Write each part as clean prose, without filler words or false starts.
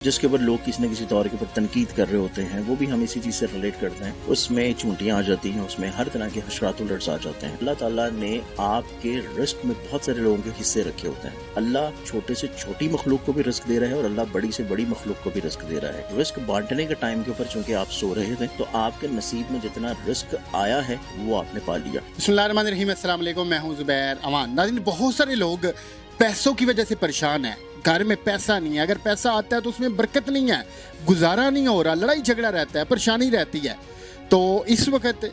जिसके ऊपर लोग किसी न किसी तौर के ऊपर तनकीद कर रहे होते हैं, वो भी हम इसी चीज़ से रिलेट करते हैं। उसमें चूंटियाँ आ जाती हैं, उसमें हर तरह के हशरात उलर्ट्स आ जाते हैं। अल्लाह ताला ने आपके रिस्क में बहुत सारे लोगों के हिस्से रखे होते हैं। अल्लाह छोटे से छोटी मखलूक को भी रिस्क दे रहा है और अल्लाह बड़ी से बड़ी मखलूक को भी रिस्क दे रहा है। रिस्क बांटने के टाइम के ऊपर चूंकि आप सो रहे थे तो आपके नसीब में जितना रिस्क आया है वो आपने पा लिया। बिस्मिल्लाहिर्रहमानिर्रहीम, अस्सलाम वालेकुम। मैं हूं ज़ुबैर अमान। नाज़रीन, बहुत सारे लोग पैसों की वजह से परेशान हैं। घर में पैसा नहीं है, अगर पैसा आता है तो उसमें बरकत नहीं है, गुजारा नहीं हो रहा, लड़ाई झगड़ा रहता है, परेशानी रहती है। तो इस वक्त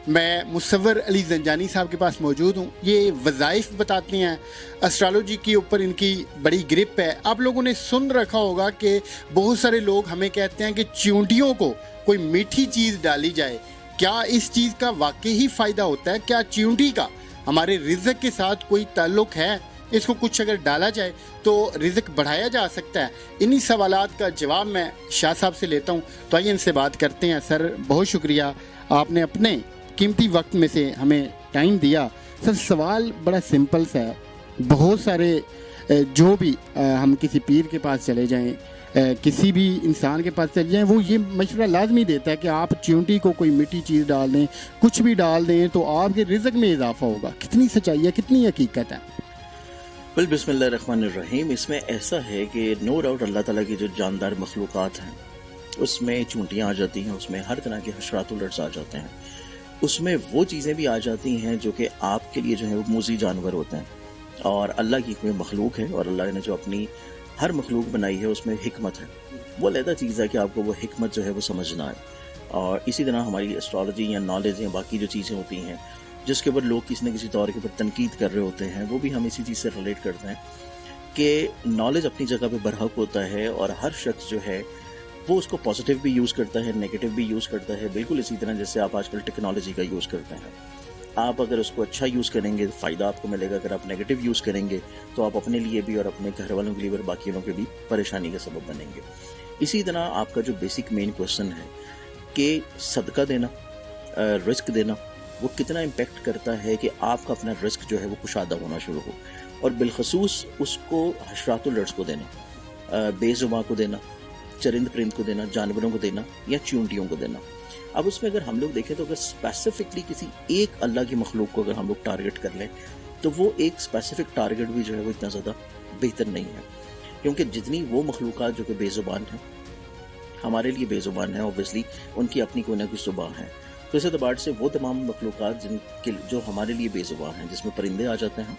मैं मुसव्वर अली ज़ंजानी साहब के पास मौजूद हूँ। ये वज़ाइफ बताते हैं, एस्ट्रोलॉजी के ऊपर इनकी बड़ी ग्रिप है। आप लोगों ने सुन रखा होगा कि बहुत सारे लोग हमें कहते हैं कि चींटियों को कोई मीठी चीज़ डाली जाए। क्या इस चीज़ का वाकई ही फ़ायदा होता है? क्या चींटी का हमारे रिज़्क के साथ कोई ताल्लुक़ है? इसको कुछ अगर डाला जाए तो रिज़्क बढ़ाया जा सकता है? इन्हीं सवालात का जवाब मैं शाह साहब से लेता हूँ। तो आइए इनसे बात करते हैं। सर, बहुत शुक्रिया, आपने अपने कीमती वक्त में से हमें टाइम दिया। सर, सवाल बड़ा सिंपल सा है। बहुत सारे जो भी हम किसी पीर के पास चले जाएं, किसी भी इंसान के पास चले जाएं, वो ये मशवरा लाजमी देता है कि आप चींटी को कोई मीठी चीज़ डाल दें, कुछ भी डाल दें तो आपके रिज़्क में इजाफा होगा। कितनी सच्चाई है, कितनी हकीकत है? बिल बिस्मिल्लाहिर्रहमानिर्रहीम। इसमें ऐसा है कि नो डाउट अल्लाह ताला की जो जानदार मखलूक़ात हैं उसमें चूंटियाँ आ जाती हैं, उसमें हर तरह के हशरात उलर्ट्स आ जाते हैं, उसमें वो चीज़ें भी आ जाती हैं जो कि आपके लिए जो है वो मूज़ी जानवर होते हैं। और अल्लाह की कोई मखलूक है और अल्लाह ने जो अपनी हर मखलूक बनाई है उसमें हिकमत है। वो अलग चीज़ है कि आपको वो हिकमत जो है वो समझना है। और इसी तरह हमारी एस्ट्रोलॉजी या नॉलेज या बाकी जो चीज़ें होती हैं जिसके ऊपर लोग किसी न किसी तौर के ऊपर तनकीद कर रहे होते हैं, वो भी हम इसी चीज़ से रिलेट करते हैं कि नॉलेज अपनी जगह पे बरहक होता है और हर शख्स जो है वो उसको पॉजिटिव भी यूज़ करता है, नेगेटिव भी यूज़ करता है। बिल्कुल इसी तरह जैसे आप आजकल टेक्नोलॉजी का यूज़ करते हैं। आप अगर उसको अच्छा यूज़ करेंगे तो फ़ायदा आपको मिलेगा, अगर आप नेगेटिव यूज़ करेंगे तो आप अपने लिए भी और अपने घर वालों के लिए और बाकी लोगों के भी परेशानी का सबब बनेंगे। इसी तरह आपका जो बेसिक मेन क्वेश्चन है कि सदका देना, रिस्क देना, वो कितना इम्पेक्ट करता है कि आपका अपना रिस्क जो है वो कुशादा होना शुरू हो। और बिलखसूस उसको हशरातुल उलर्ट्स को देना, बेजुबां को देना, चरिंद परिंद को देना, जानवरों को देना या चींटियों को देना। अब उसमें अगर हम लोग देखें तो अगर स्पेसिफिकली किसी एक अल्लाह की मखलूक को अगर हम लोग टारगेट कर लें तो वो एक स्पेसिफिक टारगेट भी जो है वो इतना ज़्यादा बेहतर नहीं है, क्योंकि जितनी वो मखलूक़ात जो कि बेज़ुबान हैं, हमारे लिए बेज़ुबान है, ऑब्वियसली उनकी अपनी कोई ना कोई ज़ुबान है। तो इस एतबार से वो तमाम मखलूक़ात जिनके जो हमारे लिए बेज़ुबान हैं, जिसमें परिंदे आ जाते हैं,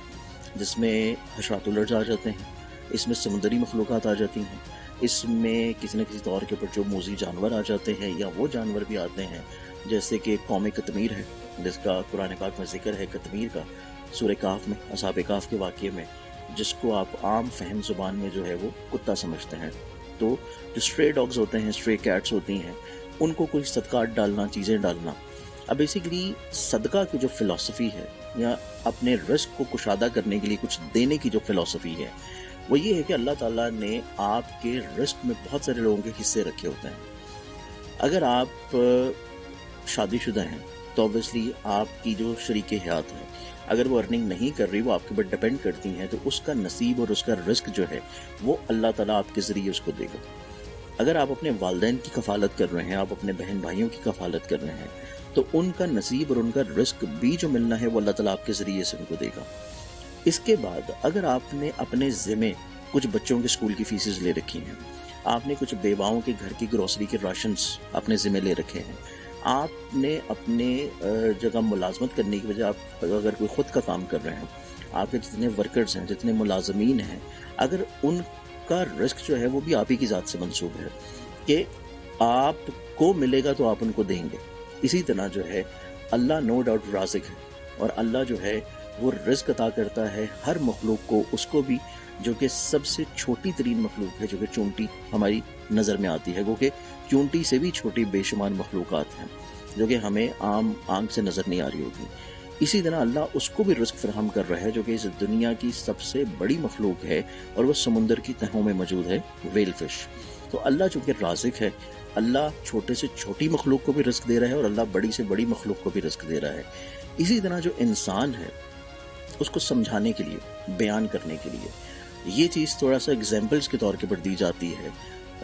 जिसमें हशरात उलर्ट्स आ जाते हैं, इसमें समुद्री मखलूक़ात आ जाती हैं, इसमें किसी न किसी तौर के ऊपर जो मूज़ी जानवर आ जाते हैं या वो जानवर भी आते हैं जैसे कि कौम कतमीर है जिसका कुरान पाक में ज़िक्र है, कतमीर का सूरह काफ में, असहाब काफ के वाक़ये में, जिसको आप आम फहम ज़ुबान में जो है वो कुत्ता समझते हैं। तो जो स्ट्रे डॉग्स होते हैं, स्ट्रे कैट्स होती हैं, उनको कोई सदक़ात डालना, चीज़ें डालना। अब बेसिकली सदका की जो फ़िलॉसफ़ी है या अपने रिस्क को कुशादा करने के लिए कुछ देने की जो फ़िलॉसफ़ी है वो ये है कि अल्लाह ताला ने आपके रिस्क में बहुत सारे लोगों के हिस्से रखे होते हैं। अगर आप शादीशुदा हैं तो ऑब्वियसली आपकी जो शरीके हयात है, अगर वो अर्निंग नहीं कर रही, वो आपके ऊपर डिपेंड करती हैं, तो उसका नसीब और उसका रिस्क जो है वो अल्लाह ताला आपके ज़रिए उसको देगा। अगर आप अपने वालिदैन की कफ़ालत कर रहे हैं, आप अपने बहन भाइयों की कफ़ालत कर रहे हैं, तो उनका नसीब और उनका रिस्क भी जो मिलना है वो अल्लाह ताला आपके ज़रिए से उनको देगा। इसके बाद अगर आपने अपने ज़िम्मे कुछ बच्चों के स्कूल की फ़ीसेस ले रखी हैं, आपने कुछ बेवाओं के घर की ग्रोसरी के राशंस अपने ज़िम्मे ले रखे हैं, आपने अपने जगह मुलाजमत करने की वजह आप अगर कोई ख़ुद का काम कर रहे हैं, आपके जितने वर्कर्स हैं, जितने मुलाजमीन हैं, अगर उनका रिस्क जो है वो भी आप ही की ज़ात से मंसूब है कि आपको मिलेगा तो आप उनको देंगे। इसी तरह जो है अल्लाह नो डाउट राज़िक है और अल्लाह जो है वो रिस्क अता करता है हर मखलूक को, उसको भी जो कि सबसे छोटी तरीन मखलूक है, जो कि चूंटी हमारी नज़र में आती है, वो कि चूंटी से भी छोटी बेशुमार मखलूक़ात हैं जो कि हमें आम आंख से नज़र नहीं आ रही होती। इसी तरह अल्लाह उसको भी रिस्क फराहम कर रहा है जो कि इस दुनिया की सबसे बड़ी मखलूक है और वह समुंदर की तहों में मौजूद है, वेल फिश। तो अल्लाह चूँकि राज़िक है, अल्लाह छोटे से छोटी मखलूक को भी रिस्क दे रहा है और अल्लाह बड़ी से बड़ी मखलूक को भी रिस्क दे रहा है। इसी तरह जो इंसान है उसको समझाने के लिए, बयान करने के लिए ये चीज़ थोड़ा सा एग्जाम्पल्स के तौर के पर दी जाती है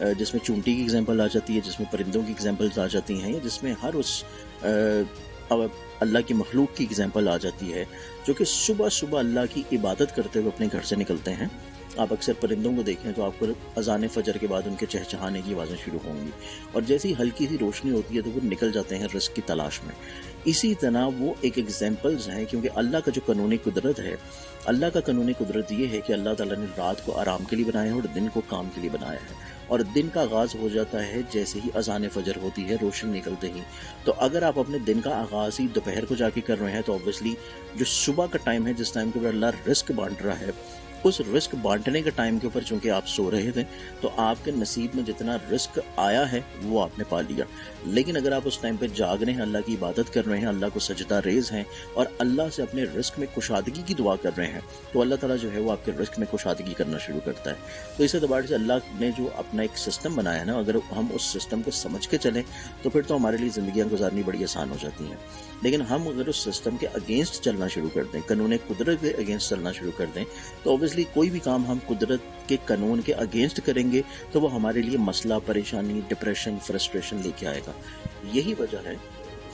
जिसमें चूंटी की एग्जांपल आ जाती है, जिसमें परिंदों की एग्जांपल्स आ जाती हैं, या जिसमें हर उस अल्लाह की मखलूक की एग्जांपल आ जाती है जो कि सुबह सुबह अल्लाह की इबादत करते हुए अपने घर से निकलते हैं। आप अक्सर परिंदों को देखें तो आपको अजान फजर के बाद उनके चहचहाने की आवाज़ें शुरू होंगी, और जैसे ही हल्की सी रोशनी होती है तो वो निकल जाते हैं रिस्क की तलाश में। इसी तरह वो एक एग्जाम्पल्स हैं, क्योंकि अल्लाह का जो कानूनी कुदरत है, अल्लाह का कानूनी कुदरत ये है कि अल्लाह ताला ने रात को आराम के लिए बनाया है और दिन को काम के लिए बनाया है, और दिन का आगाज़ हो जाता है जैसे ही अजान फजर होती है, रोशनी निकलते ही। तो अगर आप अपने दिन का आगाज़ ही दोपहर को जाके कर रहे हैं तो ऑब्वियसली जो सुबह का टाइम है, जिस टाइम के ऊपर अल्लाह रिस्क बांट रहा है, उस रिस्क बांटने के टाइम के ऊपर चूंकि आप सो रहे थे तो आपके नसीब में जितना रिस्क आया है वो आपने पा लिया। लेकिन अगर आप उस टाइम पे जाग रहे हैं, अल्लाह की इबादत कर रहे हैं, अल्लाह को सजदा रेज हैं और अल्लाह से अपने रिस्क में कुशादगी की दुआ कर रहे हैं, तो अल्लाह ताला जो है वो आपके रिस्क में कुशादगी करना शुरू करता है। तो इस एतबार से अल्लाह ने जो अपना एक सिस्टम बनाया है ना, अगर हम उस सिस्टम को समझ के चलें तो फिर तो हमारे लिए ज़िंदगियाँ गुजारनी बड़ी आसान हो जाती हैं। लेकिन हम अगर उस सिस्टम के अगेंस्ट चलना शुरू कर दें, कानून कुदरत के अगेंस्ट चलना शुरू कर दें, तो ऑब्वियसली कोई भी काम हम कुदरत के कानून के अगेंस्ट करेंगे तो वो हमारे लिए मसला, परेशानी, डिप्रेशन, फ्रस्ट्रेशन लेके आएगा। यही वजह है।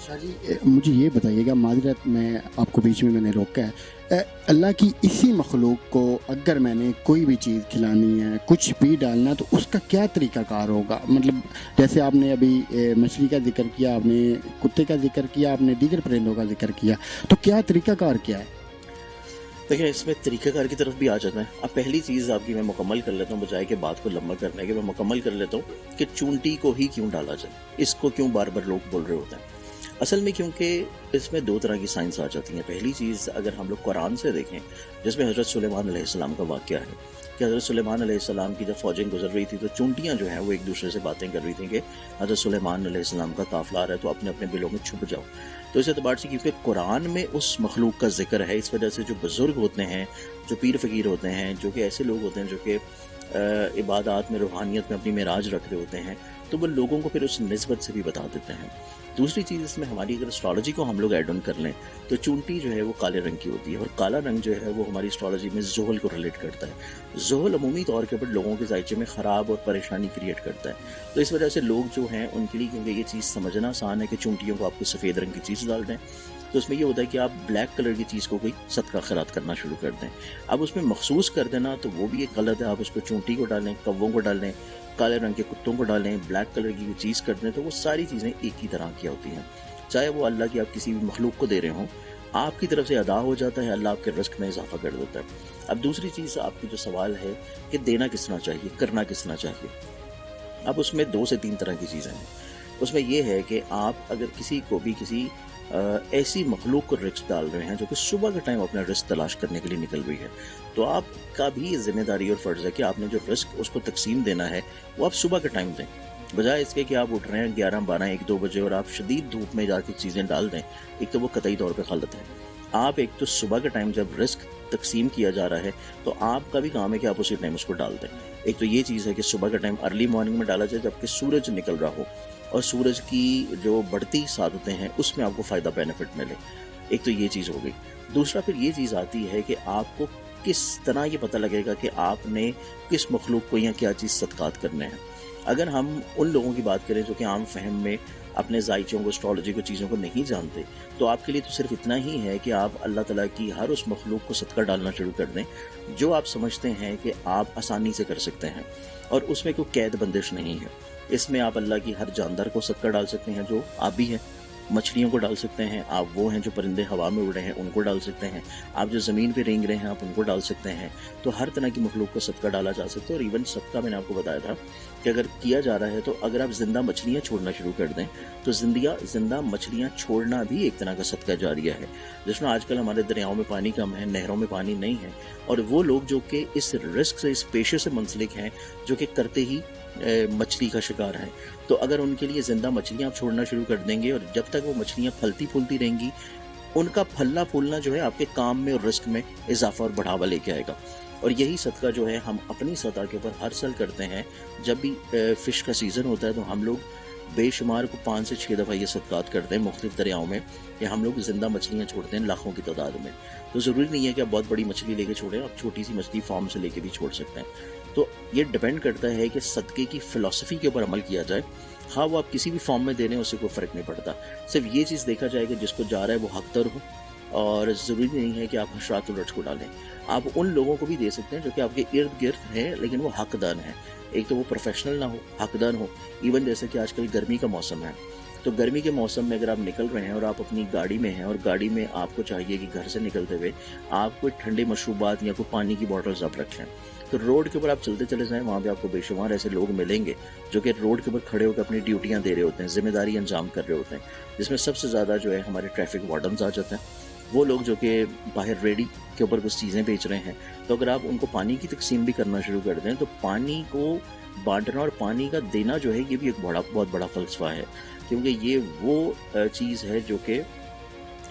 शाह जी, मुझे ये बताइएगा, माजरत मैं आपको बीच में मैंने रोका है, अल्लाह की इसी मखलूक को अगर मैंने कोई भी चीज़ खिलानी है, कुछ भी डालना, तो उसका क्या तरीक़ाकार होगा? मतलब जैसे आपने अभी मछली का जिक्र किया, आपने कुत्ते का जिक्र किया, आपने दीगर परिंदों का जिक्र किया, तो क्या तरीक़ाकार क्या है? देखिए, इसमें तरीक़ाकार की तरफ भी आ जाता है। अब पहली चीज़ आपकी मैं मुकम्मल कर लेता हूँ, बजाय कि बात को लंबा करने के, मैं मुकम्मल कर लेता हूँ कि चूंटी को ही क्यों डाला जाए, इसको क्यों बार बार लोग बोल रहे होते हैं। असल में क्योंकि इसमें दो तरह की साइंस आ जाती हैं। पहली चीज़ अगर हम लोग कुरान से देखें, जिसमें हज़रत सुलेमान अलैहिस्सलाम का वाक़या है कि हज़रत सुलेमान अलैहिस्सलाम की जब फ़ौजें गुजर रही थी तो चूंटियाँ जो हैं वो एक दूसरे से बातें कर रही थी कि हज़रत सुलेमान अलैहिस्सलाम का काफ़िला आ रहा है तो अपने अपने बिलों में छुप जाओ। तो इस एतबार से क्योंकि कुरान में उस मखलूक का जिक्र है, इस वजह से जो बुज़ुर्ग होते हैं, जो पीर फ़कीर होते हैं, जो कि ऐसे लोग होते हैं जो कि इबादत में, रूहानियत में अपनी मेराज रख रहे होते हैं, तो वो लोगों को फिर उस निस्बत से भी बता देते हैं। दूसरी चीज़ इसमें हमारी अगर एस्ट्रोलॉजी को हम लोग ऐड ऑन कर लें तो चूंटी जो है वो काले रंग की होती है, और काला रंग जो है वो हमारी एस्ट्रोलॉजी में ज़ुहल को रिलेट करता है। ज़ुहल अमूमी तौर के ऊपर लोगों के जायचे में ख़राब और परेशानी क्रिएट करता है। तो इस वजह से लोग जो हैं उनके लिए, क्योंकि ये चीज़ समझना आसान है कि चूंटियों को आपको सफ़ेद रंग की चीज़ डाल दें, तो उसमें ये होता है कि आप ब्लैक कलर की चीज़ को कोई सदका खैरात करना शुरू कर दें। अब उसमें मखसूस कर देना तो वो भी एक गलत है। आप उसको चूंटी को डालें, कौवों को डालें, काले रंग के कुत्तों को डालें, ब्लैक कलर की चीज़ कर दें, तो वो सारी चीज़ें एक ही तरह की होती हैं। चाहे वो अल्लाह की आप किसी भी मखलूक को दे रहे हों, आपकी तरफ से अदा हो जाता है, अल्लाह आपके रिस्क में इजाफा कर देता है। अब दूसरी चीज़ आपकी जो सवाल है कि देना किसना चाहिए, करना किसना चाहिए, अब उसमें 2 से 3 तरह की चीज़ें हैं। उसमें यह है कि आप अगर किसी को भी किसी ऐसी मखलूक को रिस्क डाल रहे हैं जो कि सुबह के टाइम अपना रिस्क तलाश करने के लिए निकल रही है, तो आपका भी ये जिम्मेदारी और फ़र्ज़ है कि आपने जो रिस्क उसको तकसीम देना है वो आप सुबह के टाइम दें, बजाय इसके कि आप उठ रहे हैं 11, 12, 1, 2 बजे और आप शदीद धूप में जाके चीज़ें डाल दें। एक तो वो कतई तौर पे गलत है। आप एक तो सुबह के टाइम जब रिस्क तकसीम किया जा रहा है तो आपका भी काम है कि आप उसी टाइम उसको डाल दें। एक तो ये चीज़ है कि सुबह का टाइम अर्ली मॉर्निंग में डाला जाए जबकि सूरज निकल रहा हो और सूरज की जो बढ़ती सादतें हैं उसमें आपको फ़ायदा बेनिफिट मिले। एक तो ये चीज़ हो गई। दूसरा फिर ये चीज़ आती है कि आपको किस तरह ये पता लगेगा कि आपने किस मखलूक को या क्या चीज़ सदकात करने हैं। अगर हम उन लोगों की बात करें जो कि आम फहम में अपने जायचों को, एस्ट्रोलॉजी को, चीज़ों को नहीं जानते, तो आपके लिए तो सिर्फ इतना ही है कि आप अल्लाह ताला की हर उस मखलूक को सदका डालना शुरू कर दें जो आप समझते हैं कि आप आसानी से कर सकते हैं, और उसमें कोई कैद बंदिश नहीं है। इसमें आप अल्लाह की हर जानदार को सदका डाल सकते हैं जो आप भी हैं, मछलियों को डाल सकते हैं, आप वो हैं जो परिंदे हवा में उड़ रहे हैं उनको डाल सकते हैं, आप जो ज़मीन पे रेंग रहे हैं आप उनको डाल सकते हैं। तो हर तरह की मखलूक को सदका डाला जा सकता है। और इवन सदका मैंने आपको बताया था कि अगर किया जा रहा है तो अगर आप ज़िंदा मछलियाँ छोड़ना शुरू कर दें तो ज़िंदा मछलियाँ छोड़ना भी एक तरह का सदका जारिया है, जिसमें आजकल हमारे दरियाओं में पानी कम है, नहरों में पानी नहीं है, और वो लोग जो कि इस रिस्क से, इस पेशे से मुंसलिक हैं, जो कि करते ही मछली का शिकार है, तो अगर उनके लिए ज़िंदा मछलियाँ आप छोड़ना शुरू कर देंगे और जब तक वो मछलियाँ फलती फूलती रहेंगी, उनका फलना फूलना जो है आपके काम में और रिस्क में इजाफा और बढ़ावा लेके आएगा। और यही सदका जो है हम अपनी सतह के ऊपर हर साल करते हैं। जब भी फ़िश का सीज़न होता है तो हम लोग बेशुमार को 5 से 6 दफ़ा ये सदकात करते हैं मुख्तलिफ दरियाओं में, या हम लोग ज़िंदा मछलियाँ छोड़ते हैं लाखों की तादाद में। तो ज़रूरी नहीं है कि आप बहुत बड़ी मछली लेके छोड़ें, आप छोटी सी मछली फार्म से लेके भी छोड़ सकते हैं। تو یہ ڈپینڈ کرتا ہے کہ صدقے کی فلسفی کے اوپر عمل کیا جائے. ہاں وہ آپ کسی بھی فارم میں دے رہے ہیں، اس سے کوئی فرق نہیں پڑتا. صرف یہ چیز دیکھا جائے کہ جس کو جا رہا ہے وہ حق در ہو، اور ضروری نہیں ہے کہ آپ حشرات الرجز کو ڈالیں. آپ ان لوگوں کو بھی دے سکتے ہیں جو کہ آپ کے ارد گرد ہیں لیکن وہ حق دان ہیں. ایک تو وہ پروفیشنل نہ ہو، حق دان ہو. ایون جیسے کہ آج کل گرمی کا موسم ہے، تو گرمی کے موسم میں اگر آپ نکل رہے ہیں اور آپ اپنی گاڑی میں ہیں، اور گاڑی میں آپ کو چاہیے کہ گھر سے نکلتے ہوئے آپ کوئی ٹھنڈے مشروبات یا کوئی پانی کی بوٹلز آپ رکھ لیں، تو روڈ کے اوپر آپ چلتے چلے جائیں، وہاں پہ آپ کو بے شمار ایسے لوگ ملیں گے جو کہ روڈ کے اوپر کھڑے ہو کے اپنی ڈیوٹیاں دے رہے ہوتے ہیں، ذمہ داری انجام کر رہے ہوتے ہیں، جس میں سب سے زیادہ جو ہے ہمارے ٹریفک وارڈنز آ جاتے ہیں. وہ لوگ جو کہ باہر ریڈی کے اوپر کچھ چیزیں بیچ رہے ہیں، تو اگر آپ ان کو پانی کی تقسیم بھی کرنا شروع کر دیں تو پانی کو بانٹنا اور پانی کا دینا جو ہے یہ بھی ایک بہت بڑا فلسفہ ہے. کیونکہ یہ وہ چیز ہے جو کہ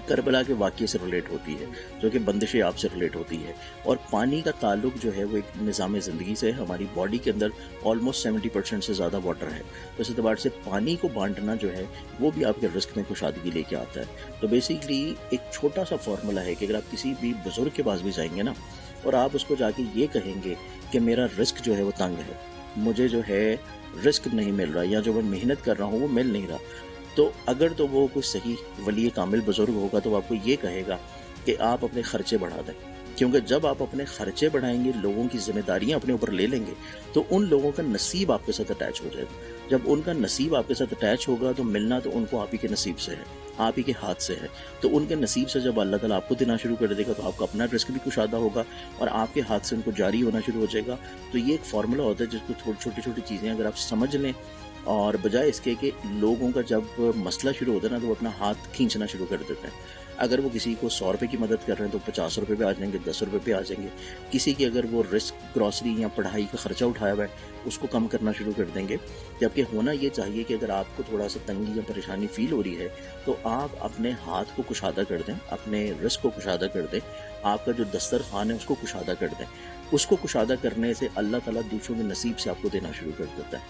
کربلا کے واقعے سے ریلیٹ ہوتی ہے، جو کہ بندش آب سے ریلیٹ ہوتی ہے. اور پانی کا تعلق جو ہے وہ ایک نظام زندگی سے ہے. ہماری باڈی کے اندر آلموسٹ 70% سے زیادہ واٹر ہے، تو اس اعتبار سے پانی کو بانٹنا جو ہے وہ بھی آپ کے رزق میں کشادگی لے کے آتا ہے. تو بیسیکلی ایک چھوٹا سا فارمولا ہے کہ اگر آپ کسی بھی بزرگ کے پاس بھی جائیں گے نا، اور آپ اس کو جا کے یہ کہیں گے کہ میرا رزق جو ہے وہ تنگ ہے، مجھے جو ہے رزق نہیں مل رہا، یا جو میں محنت کر رہا ہوں وہ مل نہیں رہا، تو اگر تو وہ کوئی صحیح ولی کامل بزرگ ہوگا تو وہ آپ کو یہ کہے گا کہ آپ اپنے خرچے بڑھا دیں. کیونکہ جب آپ اپنے خرچے بڑھائیں گے، لوگوں کی ذمہ داریاں اپنے اوپر لے لیں گے، تو ان لوگوں کا نصیب آپ کے ساتھ اٹیچ ہو جائے گا. جب ان کا نصیب آپ کے ساتھ اٹیچ ہوگا تو ملنا تو ان کو آپ ہی کے نصیب سے ہے، آپ ہی کے ہاتھ سے ہے. تو ان کے نصیب سے جب اللہ تعالیٰ آپ کو دینا شروع کر دے گا تو آپ کا اپنا رزق بھی کشادہ ہوگا اور آپ کے ہاتھ سے ان کو جاری ہونا شروع ہو جائے گا. تو یہ ایک فارمولا ہوتا ہے جس کو چھوٹی چھوٹی چیزیں اگر آپ سمجھ لیں، اور بجائے اس کے کہ لوگوں کا جب مسئلہ شروع ہوتا ہے نا تو وہ اپنا ہاتھ کھینچنا شروع کر دیتے ہیں. اگر وہ کسی کو 100 روپے کی مدد کر رہے ہیں تو 50 روپے پہ آ جائیں گے، 10 روپے پہ آ جائیں گے. کسی کی اگر وہ رسک گروسری یا پڑھائی کا خرچہ اٹھایا ہوا ہے اس کو کم کرنا شروع کر دیں گے. جبکہ ہونا یہ چاہیے کہ اگر آپ کو تھوڑا سا تنگی یا پریشانی فیل ہو رہی ہے تو آپ اپنے ہاتھ کو کشادہ کر دیں، اپنے رزق کو کشادہ کر دیں، آپ کا جو دسترخوان ہے اس کو کشادہ کر دیں. اس کو کشادہ کرنے سے اللہ تعالیٰ دوسروں کے نصیب سے آپ کو دینا شروع کر دیتا ہے.